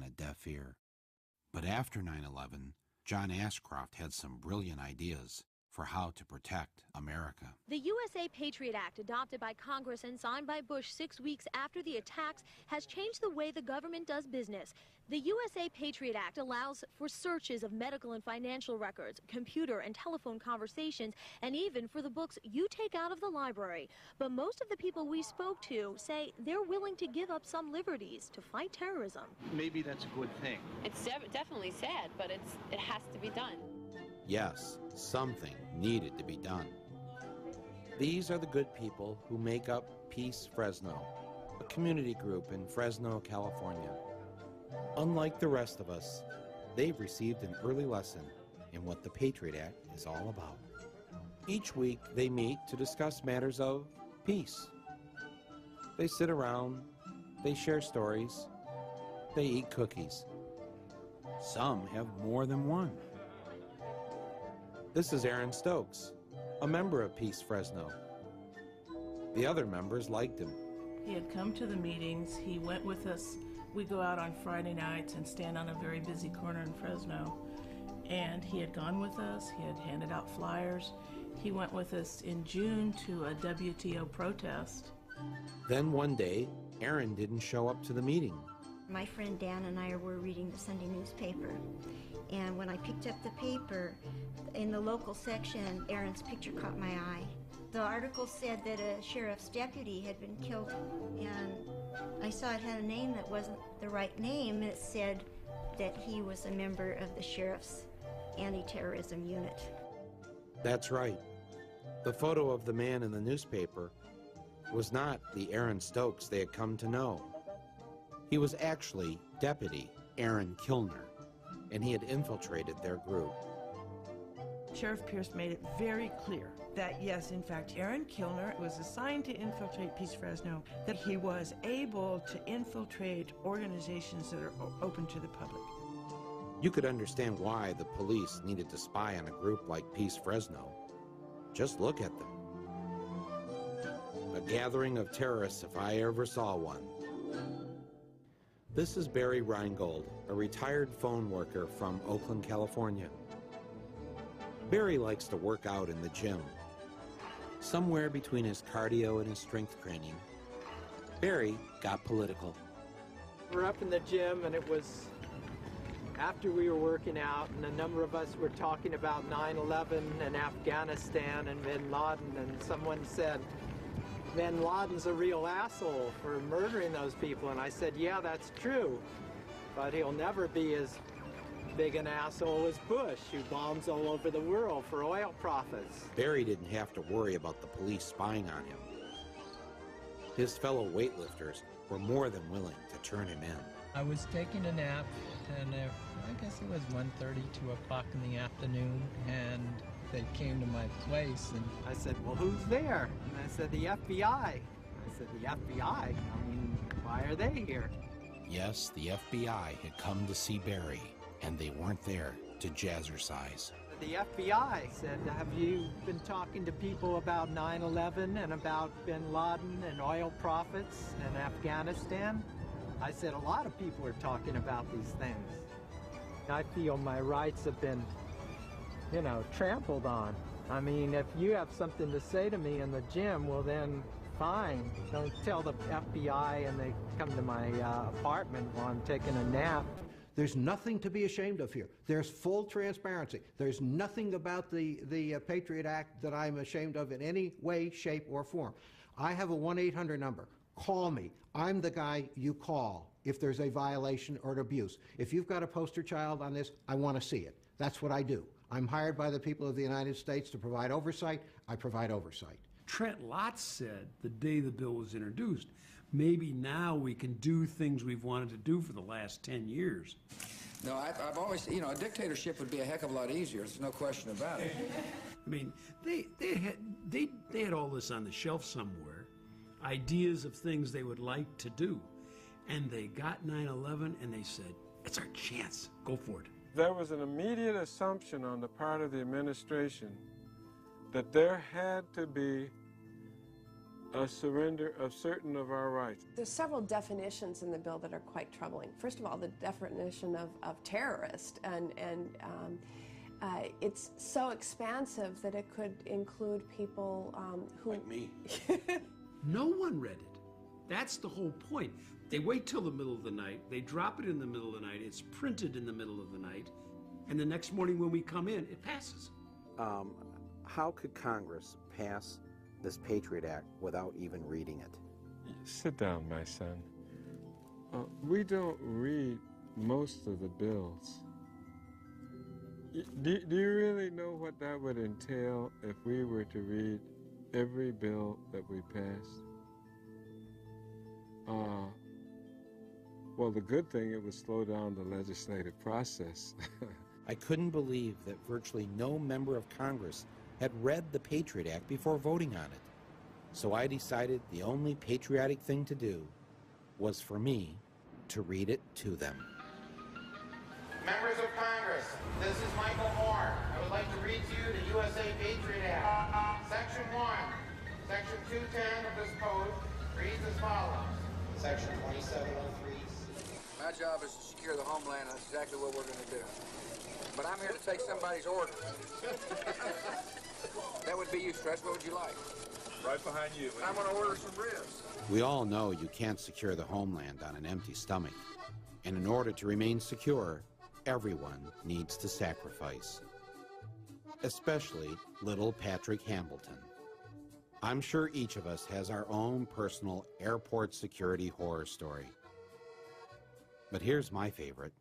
and a deaf ear. But after 9/11, John Ashcroft had some brilliant ideas for how to protect America. The USA Patriot Act, adopted by Congress and signed by Bush 6 weeks after the attacks, has changed the way the government does business. The USA Patriot Act allows for searches of medical and financial records, computer and telephone conversations, and even for the books you take out of the library. But most of the people we spoke to say they're willing to give up some liberties to fight terrorism. Maybe that's a good thing. It's definitely sad, but it has to be done. Yes, something needed to be done. These are the good people who make up Peace Fresno, a community group in Fresno, California. Unlike the rest of us, they've received an early lesson in what the Patriot Act is all about. Each week, they meet to discuss matters of peace. They sit around, they share stories, they eat cookies. Some have more than one. This is Aaron Stokes, a member of Peace Fresno. The other members liked him. He had come to the meetings. He went with us. We go out on Friday nights and stand on a very busy corner in Fresno. And he had gone with us. He had handed out flyers. He went with us in June to a WTO protest. Then one day, Aaron didn't show up to the meeting. My friend Dan and I were reading the Sunday newspaper, and when I picked up the paper, in the local section, Aaron's picture caught my eye. The article said that a sheriff's deputy had been killed, and I saw it had a name that wasn't the right name. It said that he was a member of the sheriff's anti-terrorism unit. That's right. The photo of the man in the newspaper was not the Aaron Stokes they had come to know. He was actually Deputy Aaron Kilner, and he had infiltrated their group. Sheriff Pierce made it very clear that, yes, in fact, Aaron Kilner was assigned to infiltrate Peace Fresno, that he was able to infiltrate organizations that are open to the public. You could understand why the police needed to spy on a group like Peace Fresno. Just look at them. A gathering of terrorists if I ever saw one. This is Barry Reingold, a retired phone worker from Oakland, California. Barry likes to work out in the gym. Somewhere between his cardio and his strength training, Barry got political. We're up in the gym, and it was after we were working out, and a number of us were talking about 9/11 and Afghanistan and bin Laden, and someone said, bin Laden's a real asshole for murdering those people. And I said, yeah, that's true, but he'll never be as big an asshole as Bush, who bombs all over the world for oil profits. Barry didn't have to worry about the police spying on him. His fellow weightlifters were more than willing to turn him in. I was taking a nap, and I guess it was 1:30, 2 o'clock in the afternoon, and they came to my place, and I said, well, who's there? And I said, the FBI. I said, the FBI? I mean, why are they here? Yes, the FBI had come to see Barry, and they weren't there to jazzercise. The FBI said, have you been talking to people about 9/11 and about bin Laden and oil profits and Afghanistan? I said, a lot of people are talking about these things. I feel my rights have been, you know, trampled on. I mean, if you have something to say to me in the gym, well then, fine. Don't tell the FBI and they come to my apartment while I'm taking a nap. There's nothing to be ashamed of here. There's full transparency. There's nothing about the Patriot Act that I'm ashamed of in any way, shape, or form. I have a 1-800 number. Call me. I'm the guy you call if there's a violation or an abuse. If you've got a poster child on this, I want to see it. That's what I do. I'm hired by the people of the United States to provide oversight. I provide oversight. Trent Lott said the day the bill was introduced, maybe now we can do things we've wanted to do for the last 10 years. No, I've always, you know, a dictatorship would be a heck of a lot easier. There's no question about it. I mean, they had all this on the shelf somewhere, ideas of things they would like to do. And they got 9/11 and they said, it's our chance, go for it. There was an immediate assumption on the part of the administration that there had to be a surrender of certain of our rights. There's several definitions in the bill that are quite troubling. First of all, the definition of terrorist, and it's so expansive that it could include people who... Like me. No one read it. That's the whole point. They wait till the middle of the night, they drop it in the middle of the night, it's printed in the middle of the night, and the next morning when we come in, it passes. How could Congress pass this Patriot Act without even reading it? Sit down, my son. We don't read most of the bills. Do you really know what that would entail if we were to read every bill that we passed? Well, the good thing, it would slow down the legislative process. I couldn't believe that virtually no member of Congress had read the Patriot Act before voting on it. So I decided the only patriotic thing to do was for me to read it to them. Members of Congress, this is Michael Moore. I would like to read to you the USA Patriot Act. Section 1, Section 210 of this code reads as follows. Section 2703. My job is to secure the homeland, and that's exactly what we're going to do. But I'm here to take somebody's order. That would be you, Stretch. What would you like? Right behind you. I'm going to order some ribs. We all know you can't secure the homeland on an empty stomach. And in order to remain secure, everyone needs to sacrifice. Especially little Patrick Hambleton. I'm sure each of us has our own personal airport security horror story. But here's my favorite.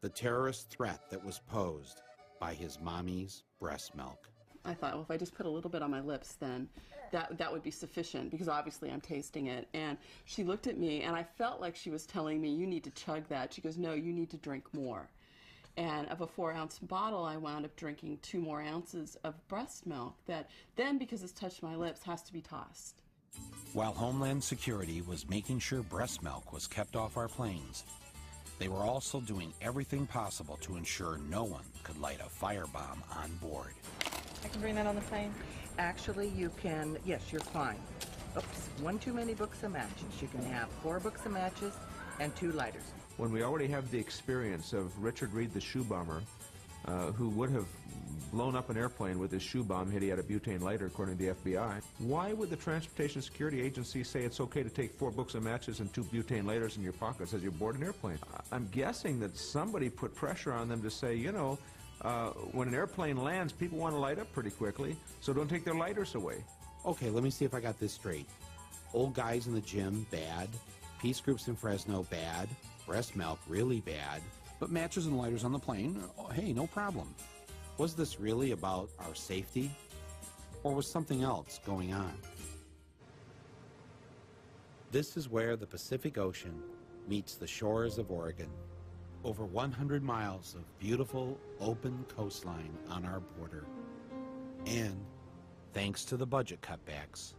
The terrorist threat that was posed by his mommy's breast milk. I thought, well, if I just put a little bit on my lips, then that would be sufficient, because obviously I'm tasting it. And she looked at me, and I felt like she was telling me, you need to chug that. She goes, no, you need to drink more. And of a 4-ounce bottle, I wound up drinking 2 more ounces of breast milk that then, because it's touched my lips, has to be tossed. While Homeland Security was making sure breast milk was kept off our planes, they were also doing everything possible to ensure no one could light a firebomb on board. I can bring that on the plane? Actually, you can, yes, you're fine. Oops, 1 too many books of matches. You can have 4 books of matches and 2 lighters. When we already have the experience of Richard Reed, the shoe bomber, who would have blown up an airplane with his shoe bomb had he had a butane lighter, according to the FBI, why would the Transportation Security Agency say it's okay to take 4 books of matches and 2 butane lighters in your pockets as you board an airplane? I'm guessing that somebody put pressure on them to say, you know, when an airplane lands, people want to light up pretty quickly, so don't take their lighters away. Okay, let me see if I got this straight. Old guys in the gym, bad. Peace groups in Fresno, bad. Breast milk, really bad. But matches and lighters on the plane, oh, hey, no problem. Was this really about our safety? Or was something else going on? This is where the Pacific Ocean meets the shores of Oregon. Over 100 miles of beautiful, open coastline on our border. And, thanks to the budget cutbacks,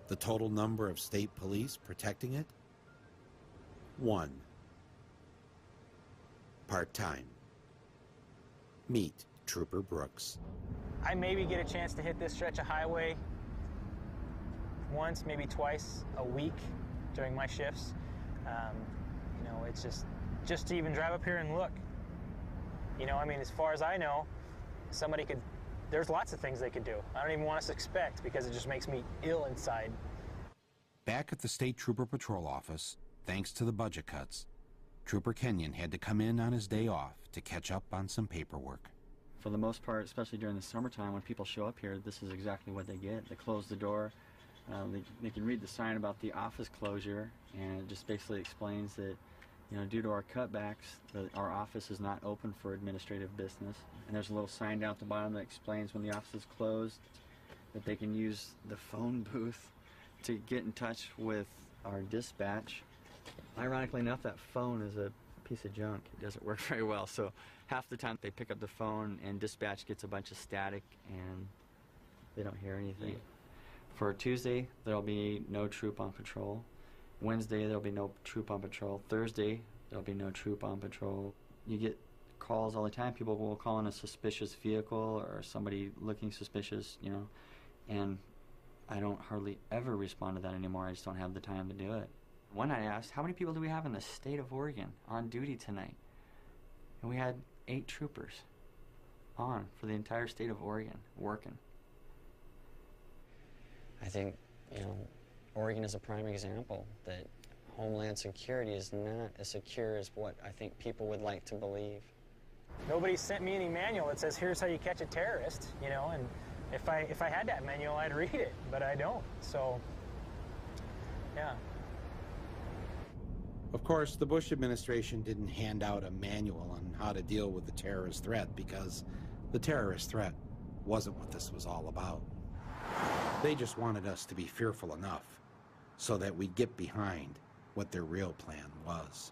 the total number of state police protecting it? 1. Part-time. Meet Trooper Brooks. I maybe get a chance to hit this stretch of highway once, maybe twice a week during my shifts. You know, it's just to even drive up here and look. You know, I mean, as far as I know, somebody could, there's lots of things they could do. I don't even want us to expect, because it just makes me ill inside. Back at the State Trooper Patrol Office, thanks to the budget cuts, Trooper Kenyon had to come in on his day off to catch up on some paperwork. For the most part, especially during the summertime, when people show up here, this is exactly what they get. They close the door. They can read the sign about the office closure, and it just basically explains that, you know, due to our cutbacks, our office is not open for administrative business. And there's a little sign down at the bottom that explains when the office is closed, that they can use the phone booth to get in touch with our dispatch. Ironically enough, that phone is a piece of junk. It doesn't work very well, so half the time they pick up the phone and dispatch gets a bunch of static and they don't hear anything. Yeah. For Tuesday, there'll be no troop on patrol. Wednesday, there'll be no troop on patrol. Thursday, there'll be no troop on patrol. You get calls all the time. People will call in a suspicious vehicle or somebody looking suspicious, you know, and I don't hardly ever respond to that anymore. I just don't have the time to do it. One night I asked, how many people do we have in the state of Oregon on duty tonight? And we had 8 troopers on for the entire state of Oregon working. I think, Oregon is a prime example that Homeland Security is not as secure as what I think people would like to believe. Nobody sent me any manual that says, here's how you catch a terrorist, and if I had that manual, I'd read it, but I don't, so, yeah. Of course, the Bush administration didn't hand out a manual on how to deal with the terrorist threat because the terrorist threat wasn't what this was all about. They just wanted us to be fearful enough so that we'd get behind what their real plan was.